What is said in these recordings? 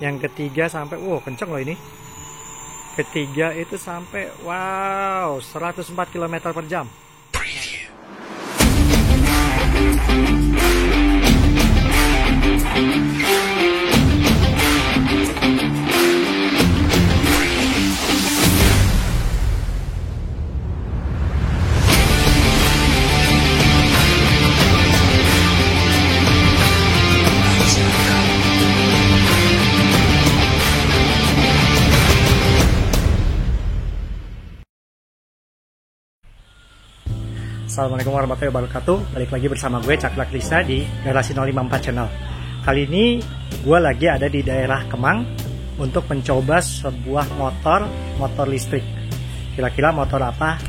Yang ketiga sampai, wow kenceng loh ini. Ketiga itu sampai, wow 104 km per jam. Assalamualaikum warahmatullahi wabarakatuh. Balik lagi bersama gue Caklak Lisa di Garasi 054 Channel. Kali ini gue lagi ada di daerah Kemang untuk mencoba sebuah motor listrik. Kira-kira motor apa?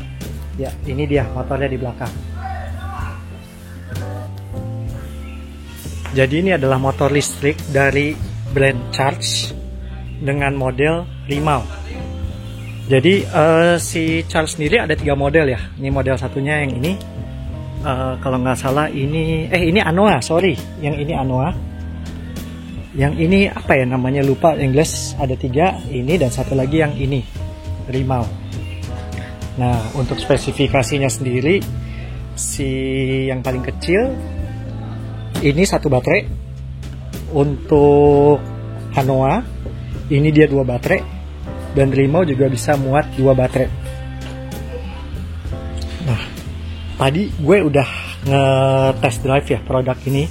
Ya, ini dia motornya di belakang. Jadi ini adalah motor listrik dari brand Charge dengan model Rimau. Jadi si Charge sendiri ada 3 model ya. Ini model satunya yang ini. Kalau nggak salah ini Anoa, sorry. Yang ini Anoa. Yang ini apa ya namanya, lupa, English ada 3. Ini dan satu lagi yang ini Rimau. Nah untuk spesifikasinya sendiri, si yang paling kecil ini 1 baterai. Untuk Anoa ini dia 2 baterai. Dan Rimau juga bisa muat 2 baterai. Nah, tadi gue udah nge-test drive ya produk ini.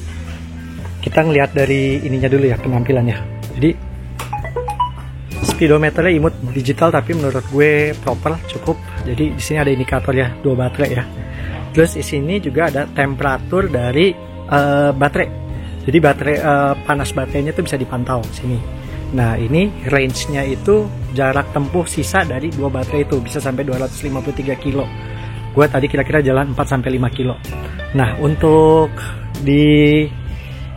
Kita ngeliat dari ininya dulu ya, penampilannya. Jadi speedometernya imut digital, tapi menurut gue proper, cukup. Jadi di sini ada indikator ya, 2 baterai ya. Terus di sini juga ada temperatur dari baterai. Jadi baterai panas baterainya tuh bisa dipantau sini. Nah ini range-nya itu jarak tempuh sisa dari 2 baterai itu bisa sampai 253 kilo. Gue tadi kira-kira jalan 4-5 kilo. Nah untuk di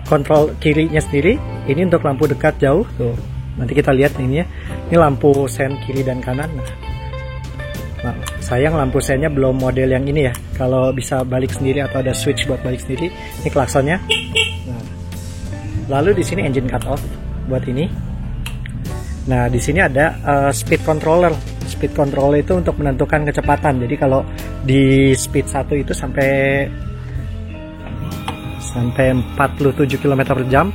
kontrol kirinya sendiri, ini untuk lampu dekat jauh tuh. Nanti kita lihat ini ya. Ini lampu sen kiri dan kanan. Nah, sayang lampu sennya belum model yang ini ya. Kalau bisa balik sendiri atau ada switch buat balik sendiri. Ini klaksonnya. Nah, lalu di sini engine cut off buat ini. Nah, di sini ada speed controller. Speed controller itu untuk menentukan kecepatan. Jadi kalau di speed 1 itu sampai 47 km per jam,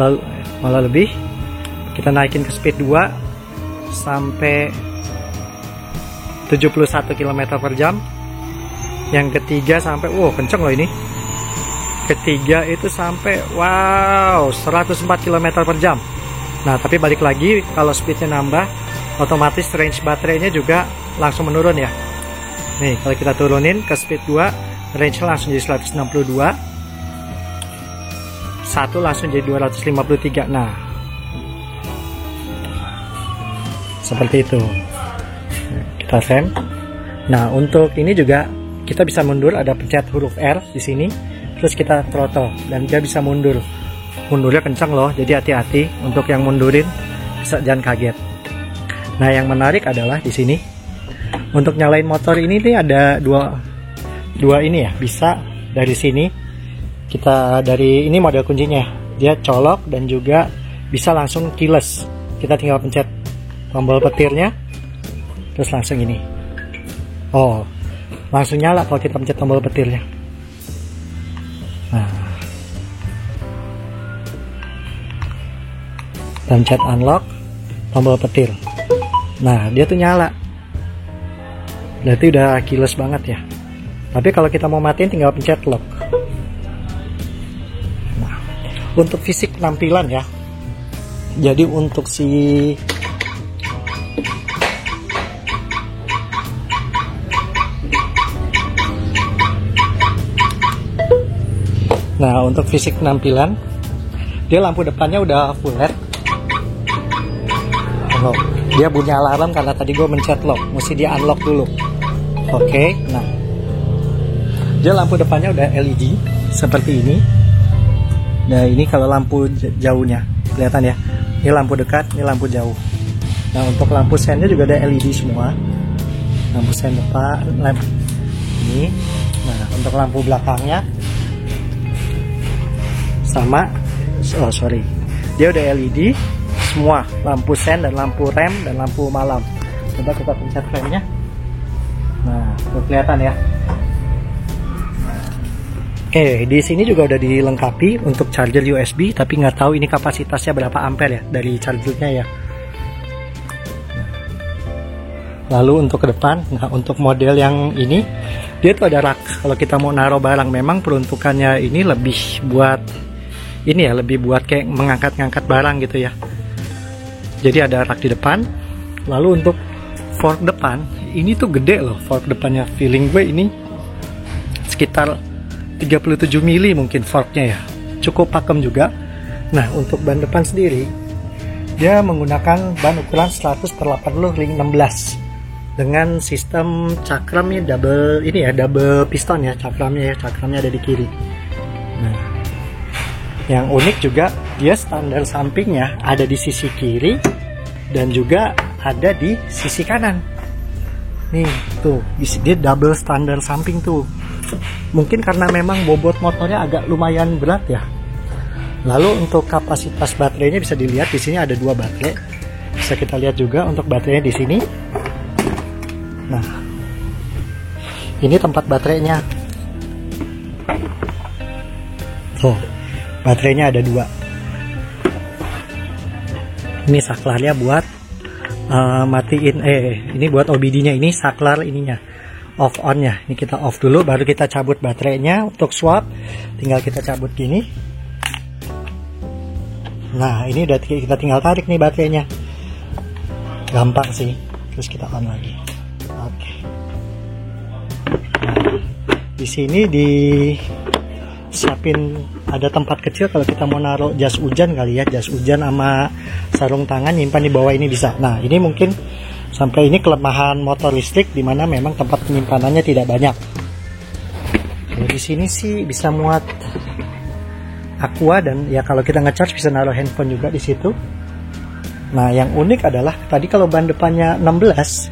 lalu malah lebih. Kita naikin ke speed 2 sampai 71 km per jam. Yang ketiga sampai, wow kenceng loh ini. Ketiga itu sampai, wow 104 km per jam. Nah tapi balik lagi, kalau speednya nambah, otomatis range baterainya juga langsung menurun ya. Nih kalau kita turunin ke speed 2, range langsung jadi 162, 1 langsung jadi 253. Nah seperti itu. Kita rem. Nah untuk ini juga kita bisa mundur, ada pencet huruf R di sini. Terus kita throttle dan dia bisa mundur. Mundurnya kencang loh, jadi hati-hati untuk yang mundurin, jangan kaget. Nah yang menarik adalah di sini untuk nyalain motor ini nih ada dua ini ya, bisa dari sini kita, dari ini model kuncinya, dia colok dan juga bisa langsung keyless. Kita tinggal pencet tombol petirnya, terus langsung ini. Oh, langsung nyala kalau kita pencet tombol petirnya. Nah, pencet unlock, tombol petir. Nah dia tuh nyala. Berarti udah keyless banget ya. Tapi kalau kita mau matiin tinggal pencet lock. Nah, untuk fisik penampilan ya. Jadi untuk si Nah untuk fisik penampilan, dia lampu depannya udah full LED. Dia bunyi alarm karena tadi gue mencet lock, mesti dia unlock dulu. Oke, nah dia lampu depannya udah LED seperti ini. Nah ini kalau lampu jauhnya kelihatan ya, ini lampu dekat, ini lampu jauh. Nah untuk lampu sennya juga ada LED semua, lampu sen depan, lampu ini. Nah untuk lampu belakangnya sama, dia udah LED. semua, lampu sen dan lampu rem dan lampu malam. Coba kita pencet remnya. Nah, tuh kelihatan ya. Oke, di sini juga udah dilengkapi untuk charger USB, tapi nggak tahu ini kapasitasnya berapa ampere ya dari chargernya ya. Lalu untuk ke depan, nah untuk model yang ini, dia tuh ada rak. Kalau kita mau naruh barang, memang peruntukannya ini lebih buat ini ya, lebih buat kayak mengangkat-ngangkat barang gitu ya. Jadi ada rak di depan. Lalu untuk fork depan, ini tuh gede loh fork depannya. Feeling gue ini sekitar 37 mili mungkin forknya ya. Cukup pakem juga. Nah, untuk ban depan sendiri, dia menggunakan ban ukuran 100/80 ring 16 dengan sistem cakramnya double ini ya, double piston ya cakramnya ya. Cakramnya ada di kiri. Nah, yang unik juga dia standar sampingnya ada di sisi kiri dan juga ada di sisi kanan. Nih tuh, dia double standar samping tuh. Mungkin karena memang bobot motornya agak lumayan berat ya. Lalu untuk kapasitas baterainya bisa dilihat di sini ada 2 baterai. Bisa kita lihat juga untuk baterainya di sini. Nah, ini tempat baterainya. Tuh, baterainya ada 2. Ini saklarnya buat matiin, ini buat OBD-nya, ini saklar ininya, off on-nya. Ini kita off dulu, baru kita cabut baterainya. Untuk swap, tinggal kita cabut gini. Nah, ini udah kita tinggal tarik nih baterainya. Gampang sih. Terus kita on lagi. Oke. Nah, di sini disiapin ada tempat kecil kalau kita mau naruh jas hujan kali ya, jas hujan sama sarung tangan, nyimpan di bawah ini bisa. Nah, ini mungkin sampai ini kelemahan motor listrik, dimana memang tempat penyimpanannya tidak banyak. Nah, di sini sih bisa muat aqua, dan ya kalau kita ngecharge bisa naruh handphone juga di situ. Nah, yang unik adalah tadi kalau ban depannya 16,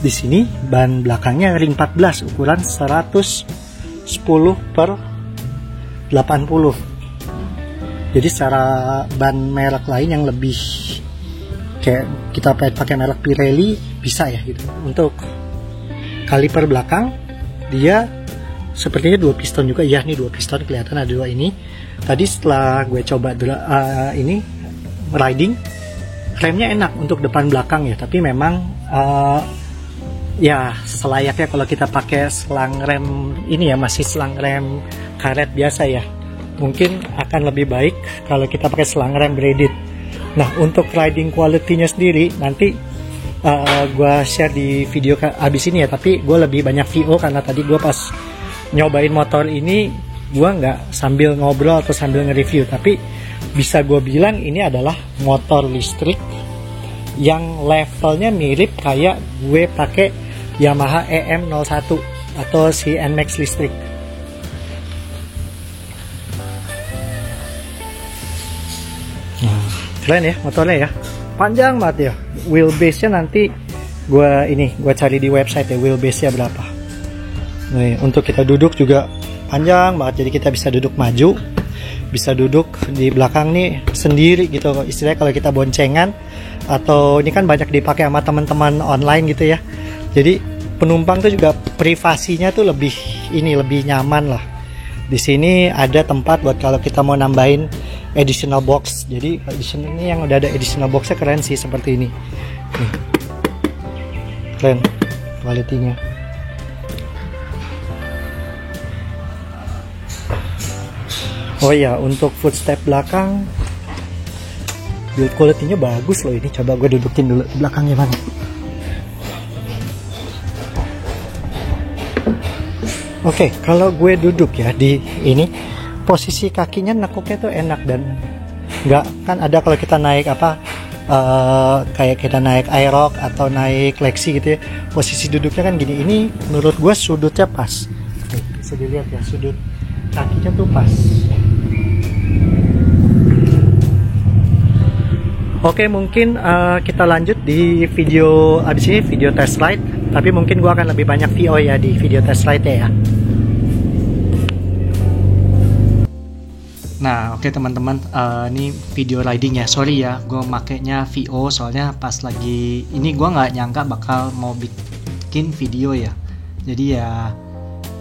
di sini ban belakangnya ring 14 ukuran 110/80. Jadi secara ban merek lain yang lebih kayak kita pakai merek Pirelli bisa ya gitu. Untuk kaliper belakang dia sepertinya 2 piston juga ya, nih 2 piston kelihatan ada 2 ini. Tadi setelah gue coba ini riding, remnya enak untuk depan belakang ya, tapi memang ya selayaknya kalau kita pakai selang rem ini ya, masih selang rem karet biasa ya, mungkin akan lebih baik kalau kita pakai selang rem braided. Nah, untuk riding quality-nya sendiri nanti gue share di video abis ini ya, tapi gue lebih banyak VO karena tadi gue pas nyobain motor ini gue nggak sambil ngobrol atau sambil nge-review, tapi bisa gue bilang ini adalah motor listrik yang levelnya mirip kayak gue pakai Yamaha EM01 atau si NMAX listrik. Nah, keren ya motornya ya, panjang banget ya. Wheelbase-nya nanti gue cari di website ya, wheelbase-nya berapa. Nih, untuk kita duduk juga panjang banget, jadi kita bisa duduk maju, bisa duduk di belakang nih sendiri gitu. Istilahnya kalau kita boncengan, atau ini kan banyak dipakai sama teman-teman online gitu ya. Jadi penumpang tuh juga privasinya tuh lebih nyaman lah. Di sini ada tempat buat kalau kita mau nambahin additional box. Jadi additional ini yang udah ada additional boxnya keren sih, seperti ini. Nih. Keren kualitinya. Oh iya, untuk footstep belakang build quality-nya bagus loh ini. Coba gue dudukin dulu belakangnya mana. Oke, kalau gue duduk ya di ini, posisi kakinya nekuknya tuh enak, dan nggak kan ada kalau kita naik kayak kita naik Aerox atau naik Lexi gitu ya, posisi duduknya kan gini. Ini menurut gue sudutnya pas. Nih, bisa dilihat ya, sudut kakinya tuh pas. Oke, mungkin kita lanjut di video abis ini, video test ride. Tapi mungkin gua akan lebih banyak VO ya di video test ride ya. Nah, oke teman-teman, ini video riding ya. Sorry ya, gue makainya VO soalnya pas lagi ini gue nggak nyangka bakal mau bikin video ya. Jadi ya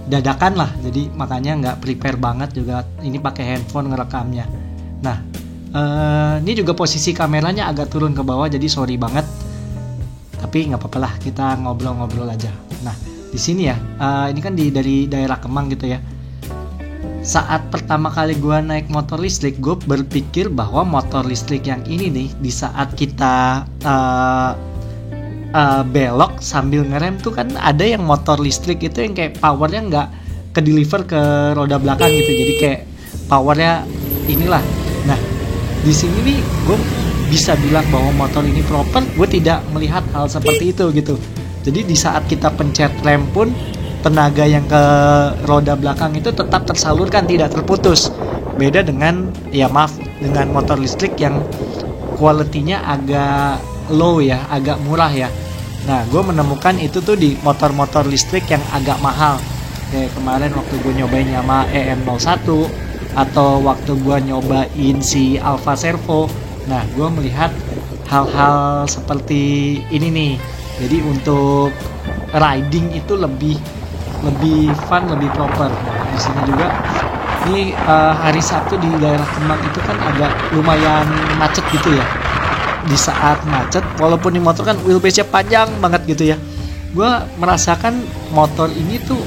dadakan lah. Jadi makanya nggak prepare banget juga. Ini pakai handphone ngerekamnya. Nah, ini juga posisi kameranya agak turun ke bawah, jadi sorry banget. Tapi nggak apa-apa lah, kita ngobrol-ngobrol aja. Nah, di sini ya, ini kan dari daerah Kemang gitu ya. Saat pertama kali gue naik motor listrik, gue berpikir bahwa motor listrik yang ini nih, di saat kita belok sambil ngerem tuh kan ada yang motor listrik itu yang kayak powernya nggak ke deliver ke roda belakang gitu, jadi kayak powernya inilah. Nah, di sini nih gue bisa bilang bahwa motor ini proper. Gue tidak melihat hal seperti itu gitu. Jadi di saat kita pencet rem pun tenaga yang ke roda belakang itu tetap tersalurkan, tidak terputus. Beda dengan, ya maaf, dengan motor listrik yang quality-nya agak low ya, agak murah ya. Nah, gue menemukan itu tuh di motor-motor listrik yang agak mahal. Kayak kemarin waktu gue nyobain Yamaha EM01 atau waktu gue nyobain si Alfa Servo. Nah, gue melihat hal-hal seperti ini nih. Jadi untuk riding itu lebih fun, lebih proper. Di sini juga ini hari Sabtu di daerah Kemang itu kan agak lumayan macet gitu ya. Di saat macet, walaupun di motor kan wheelbase-nya panjang banget gitu ya, gue merasakan motor ini tuh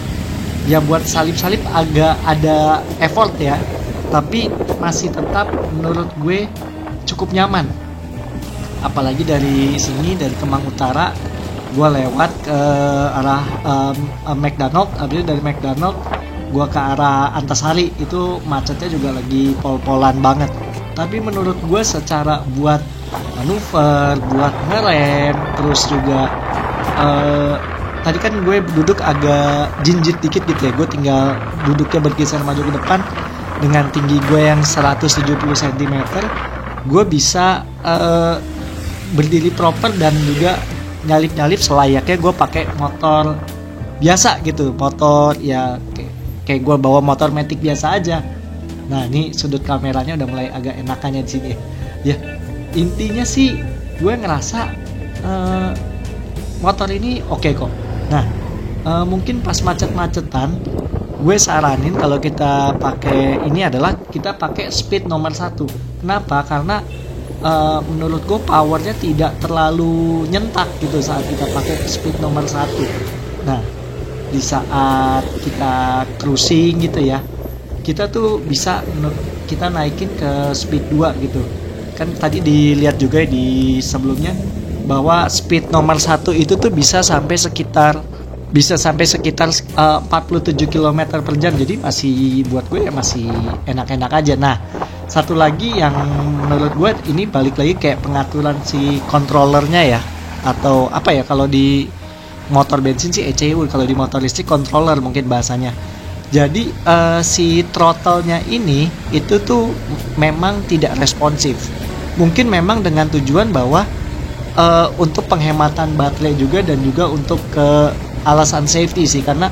ya buat salip-salip agak ada effort ya, tapi masih tetap menurut gue cukup nyaman. Apalagi dari sini, dari Kemang Utara, gue lewat ke arah McDonald, habis dari McDonald gue ke arah Antasari, itu macetnya juga lagi pol-polan banget. Tapi menurut gue secara buat manuver, buat ngerem, terus juga tadi kan gue duduk agak jinjit dikit gitu ya, gue tinggal duduknya bergeser maju ke depan. Dengan tinggi gue yang 170 cm, gue bisa berdiri proper dan juga nyalip-nyalip selayaknya gue pakai motor biasa gitu, motor ya kayak gue bawa motor matic biasa aja. Nah, ini sudut kameranya udah mulai agak enakannya di sini ya. Intinya sih gue ngerasa motor ini oke kok. Nah, mungkin pas macet-macetan gue saranin kalau kita pakai ini adalah kita pakai speed nomor 1. Kenapa? Karena menurut gue powernya tidak terlalu nyentak gitu saat kita pakai speed nomor 1. Nah, di saat kita cruising gitu ya, kita tuh bisa kita naikin ke speed 2 gitu. Kan tadi dilihat juga di sebelumnya bahwa speed nomor 1 itu tuh bisa sampai sekitar 47 km per jam. Jadi masih buat gue ya masih enak-enak aja. Nah, satu lagi yang menurut gue ini balik lagi kayak pengaturan si controllernya ya, atau apa ya, kalau di motor bensin sih ECU, kalau di motor listrik controller mungkin bahasanya. Jadi si throttle-nya ini itu tuh memang tidak responsif. Mungkin memang dengan tujuan bahwa untuk penghematan baterai juga, dan juga untuk alasan safety sih, karena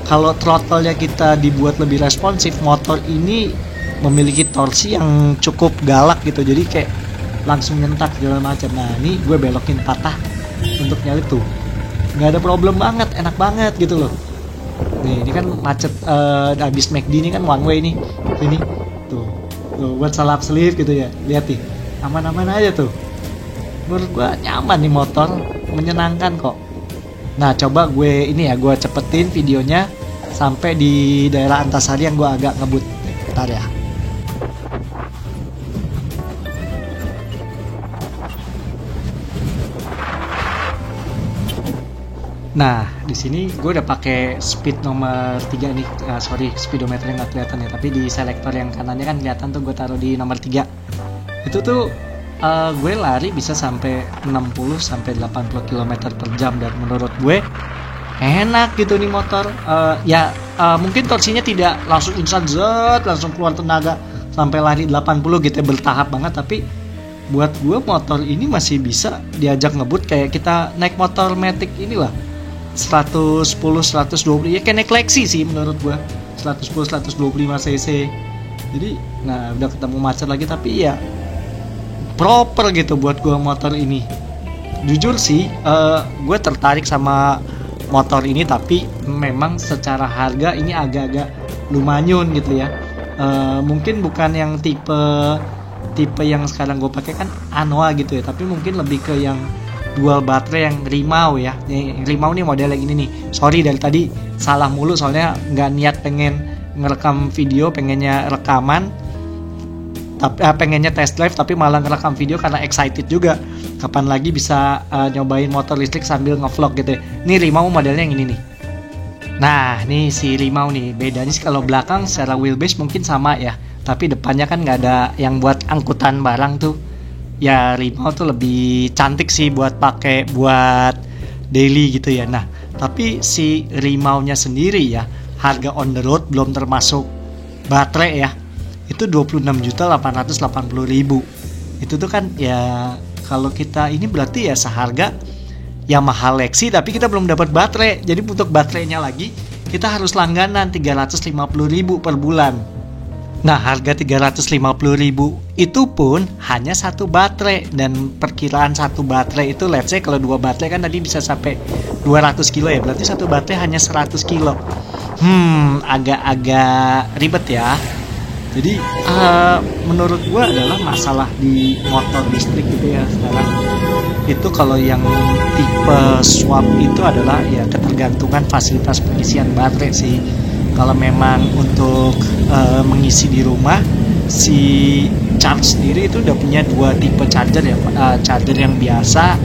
kalau throttle-nya kita dibuat lebih responsif, motor ini memiliki torsi yang cukup galak gitu, jadi kayak langsung nyentak segala macam. Nah, ini gue belokin patah untuk nyalip tuh nggak ada problem banget, enak banget gitu loh. Nih, ini kan macet habis McD ini kan one way nih, ini tuh buat salap selip gitu ya, lihat nih, aman-aman aja tuh. Menurut gue nyaman nih motor, menyenangkan kok. Nah, coba gue ini ya, gue cepetin videonya sampai di daerah Antasari yang gue agak ngebut. Bentar ya. Nah, di sini gue udah pakai speed nomor 3 nih. Sorry, speedometernya nggak kelihatan ya, tapi di selektor yang kanannya kan kelihatan tuh, gue taruh di nomor 3. Itu tuh gue lari bisa sampai 60 sampai 80 km per jam, dan menurut gue enak gitu nih motor. Mungkin torsinya tidak langsung instan langsung keluar tenaga sampai lari 80 gitu ya, bertahap banget, tapi buat gue motor ini masih bisa diajak ngebut kayak kita naik motor matic inilah, 110 120 ya, kayak naik Lexi sih menurut gue, 110 125 cc Jadi nah udah ketemu macet lagi, tapi ya proper gitu buat gue motor ini. Jujur sih gue tertarik sama motor ini, tapi memang secara harga ini agak-agak lumayan gitu ya. Mungkin bukan yang tipe yang sekarang gue pakai kan Anoa gitu ya, tapi mungkin lebih ke yang dual baterai yang Rimau ya. Rimau nih model yang ini nih. Sorry dari tadi salah mulu, soalnya nggak niat pengen ngerekam video, pengennya rekaman, tapi pengennya test drive tapi malah ngerekam video karena excited juga. Kapan lagi bisa nyobain motor listrik sambil ngevlog gitu ya. Ini Rimau modelnya yang ini nih. Nah, nih si Rimau nih, bedanya sih kalau belakang secara wheelbase mungkin sama ya, tapi depannya kan nggak ada yang buat angkutan barang tuh. Ya Rimau tuh lebih cantik sih buat pakai buat daily gitu ya. Nah, tapi si Rimau-nya sendiri ya, harga on the road belum termasuk baterai ya, itu 26.880.000. Itu tuh kan ya, kalau kita ini berarti ya seharga Yamaha Lexi, tapi kita belum dapat baterai. Jadi untuk baterainya lagi kita harus langganan 350.000 per bulan. Nah, harga 350.000 itu pun hanya satu baterai, dan perkiraan satu baterai itu let's say kalau dua baterai kan tadi bisa sampai 200 kilo ya, berarti satu baterai hanya 100 kilo. Agak-agak ribet ya. Jadi menurut gua adalah masalah di motor listrik gitu ya sekarang. Itu kalau yang tipe swap itu adalah ya ketergantungan fasilitas pengisian baterai sih. Kalau memang untuk mengisi di rumah, si charge sendiri itu udah punya dua tipe charger ya. Charger yang biasa,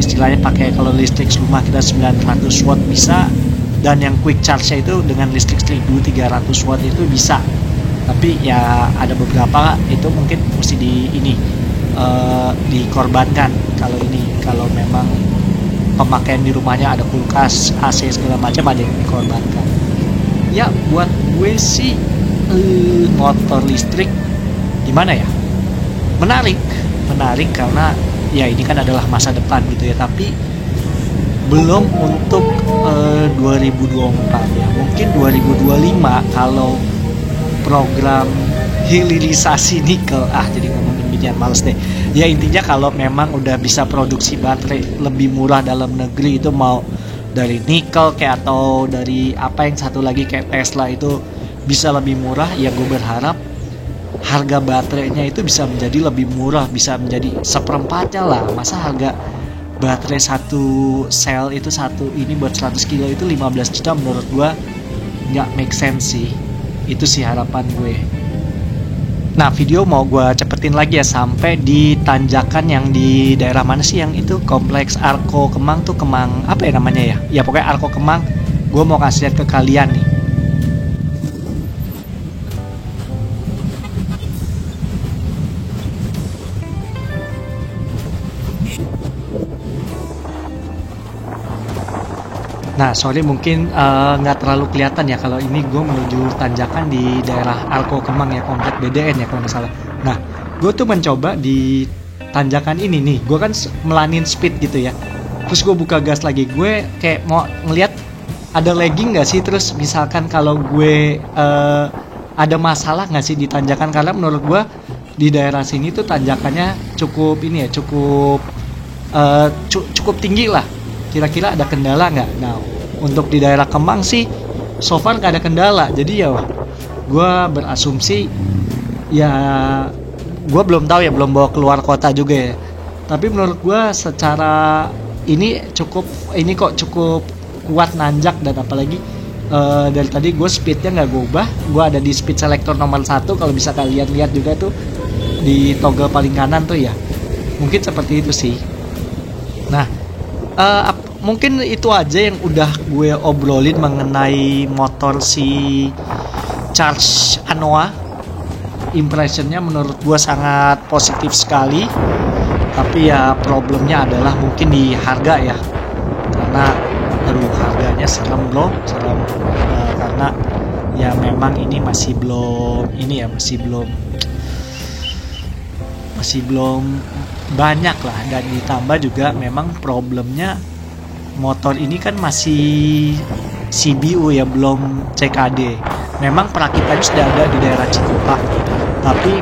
istilahnya pakai kalau listrik rumah kita 900 watt bisa, dan yang quick charge itu dengan listrik 1300 watt itu bisa. Tapi ya ada beberapa itu mungkin mesti dikorbankan. Kalau memang pemakaian di rumahnya ada kulkas, AC segala macam, ada yang dikorbankan. Ya buat gue sih motor listrik gimana ya, menarik karena ya ini kan adalah masa depan gitu ya, tapi belum untuk 2024 ya, mungkin 2025 kalau program hilirisasi nikel jadi ngomongin binian males deh ya. Intinya kalau memang udah bisa produksi baterai lebih murah dalam negeri, itu mau dari nikel kayak atau dari apa yang satu lagi kayak Tesla itu bisa lebih murah, ya gue berharap harga baterainya itu bisa menjadi lebih murah, bisa menjadi seperempatnya lah. Masa harga baterai satu sel itu satu ini buat 100 kilo itu 15 juta, menurut gue nggak make sense sih. Itu sih harapan gue. Nah, video mau gue cepetin lagi ya sampai di tanjakan yang di daerah mana sih yang itu kompleks Arko Kemang tuh, Kemang apa ya namanya ya? Ya pokoknya Arko Kemang. Gue mau kasih lihat ke kalian nih. Nah, sorry mungkin nggak terlalu kelihatan ya kalau ini gue menuju tanjakan di daerah Arko Kemang ya, komplek BDN ya kalau nggak salah. Nah, gue tuh mencoba di tanjakan ini nih, gue kan melanin speed gitu ya. Terus gue buka gas lagi, gue kayak mau ngeliat ada lagging nggak sih. Terus misalkan kalau gue ada masalah nggak sih di tanjakan, karena menurut gue di daerah sini tuh tanjakannya cukup ini ya, cukup tinggi lah. Kira-kira ada kendala nggak? Nah, untuk di daerah Kemang sih so far nggak ada kendala. Jadi ya gue berasumsi ya, gue belum tahu ya, belum bawa keluar kota juga ya. Tapi menurut gue secara ini cukup kuat nanjak, dan apalagi dari tadi gue speednya nggak gue ubah. Gue ada di speed selector nomor 1, kalau bisa kalian lihat juga tuh di toggle paling kanan tuh ya. Mungkin seperti itu sih. Nah, mungkin itu aja yang udah gue obrolin mengenai motor si Charge Anoa. Impressionnya menurut gue sangat positif sekali, tapi ya problemnya adalah mungkin di harga ya, karena harganya serem karena ya memang ini masih belum banyak lah, dan ditambah juga memang problemnya motor ini kan masih CBU ya, belum CKD. Memang perakitannya sudah ada di daerah Cikupa, tapi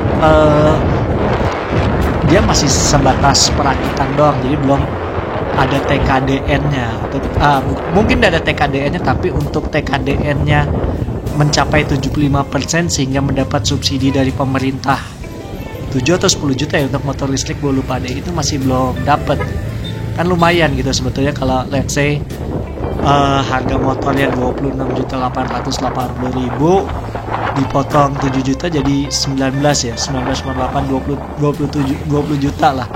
dia masih sebatas perakitan doang, jadi belum ada TKDN-nya. Mungkin ada TKDN-nya, tapi untuk TKDN-nya mencapai 75% sehingga mendapat subsidi dari pemerintah 7 atau 10 juta ya untuk motor listrik, gue lupa deh, itu masih belum dapat. Kan lumayan gitu sebetulnya kalau let's say harga motornya 26.880.000 dipotong 7 juta jadi 19 ya, 19,8 20 juta lah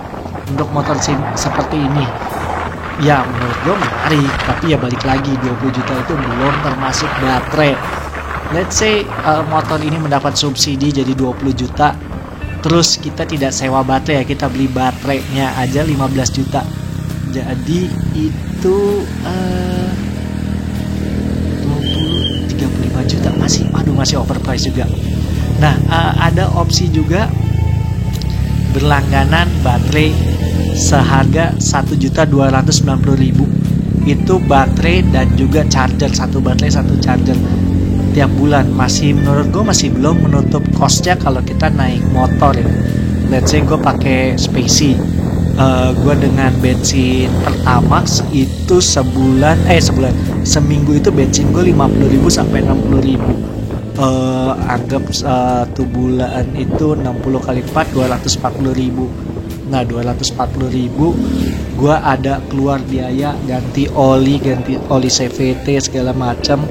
untuk motor seperti ini. Ya menurut gue menarik, tapi ya balik lagi 20 juta itu belum termasuk baterai. Let's say motor ini mendapat subsidi jadi 20 juta, terus kita tidak sewa baterai ya, kita beli baterainya aja 15 juta. Jadi itu 35 juta, masih overprice juga. Nah, ada opsi juga berlangganan baterai seharga 1.290.000. Itu baterai dan juga charger, satu baterai satu charger tiap bulan. Menurut gue masih belum menutup cost-nya kalau kita naik motor ya. Let's say gue pakai Spacey, gue dengan bensin Pertamax itu seminggu itu bensin gue 50.000 sampai 60.000. Anggap 1 bulan itu 60 kali 4 240.000. Nah 240.000 gue ada keluar biaya ganti oli CVT segala macam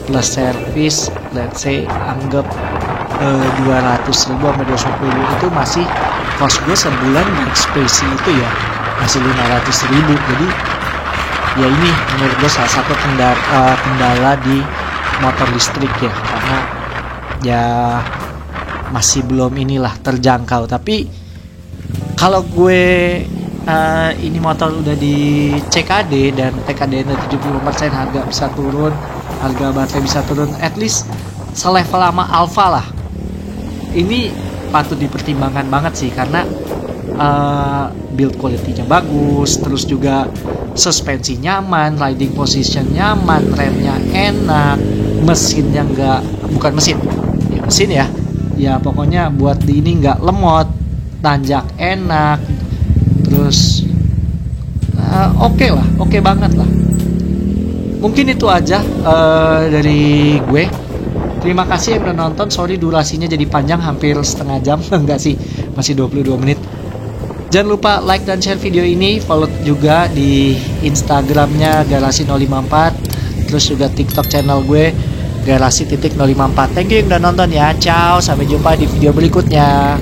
plus servis, let's say anggap 200.000 sampai 250.000, itu masih cost gue sebulan di Spacey itu ya masih 500.000. Jadi ya ini menurut gue salah satu kendala di motor listrik ya, karena ya masih belum terjangkau. Tapi kalau gue ini motor udah di CKD dan TKD 75%, harga bisa turun, harga baterai bisa turun, at least selevel sama Alfa lah. Ini patut dipertimbangkan banget sih, karena build quality-nya bagus, terus juga suspensi nyaman, riding position nyaman, remnya enak, mesinnya mesin ya pokoknya buat di ini nggak lemot, tanjak enak, terus oke banget lah. Mungkin itu aja dari gue. Terima kasih yang udah nonton. Sorry durasinya jadi panjang, hampir setengah jam. Enggak sih, masih 22 menit. Jangan lupa like dan share video ini. Follow juga di Instagramnya Garasi054, terus juga TikTok channel gue Garasi.054. Thank you yang udah nonton ya. Ciao, sampai jumpa di video berikutnya.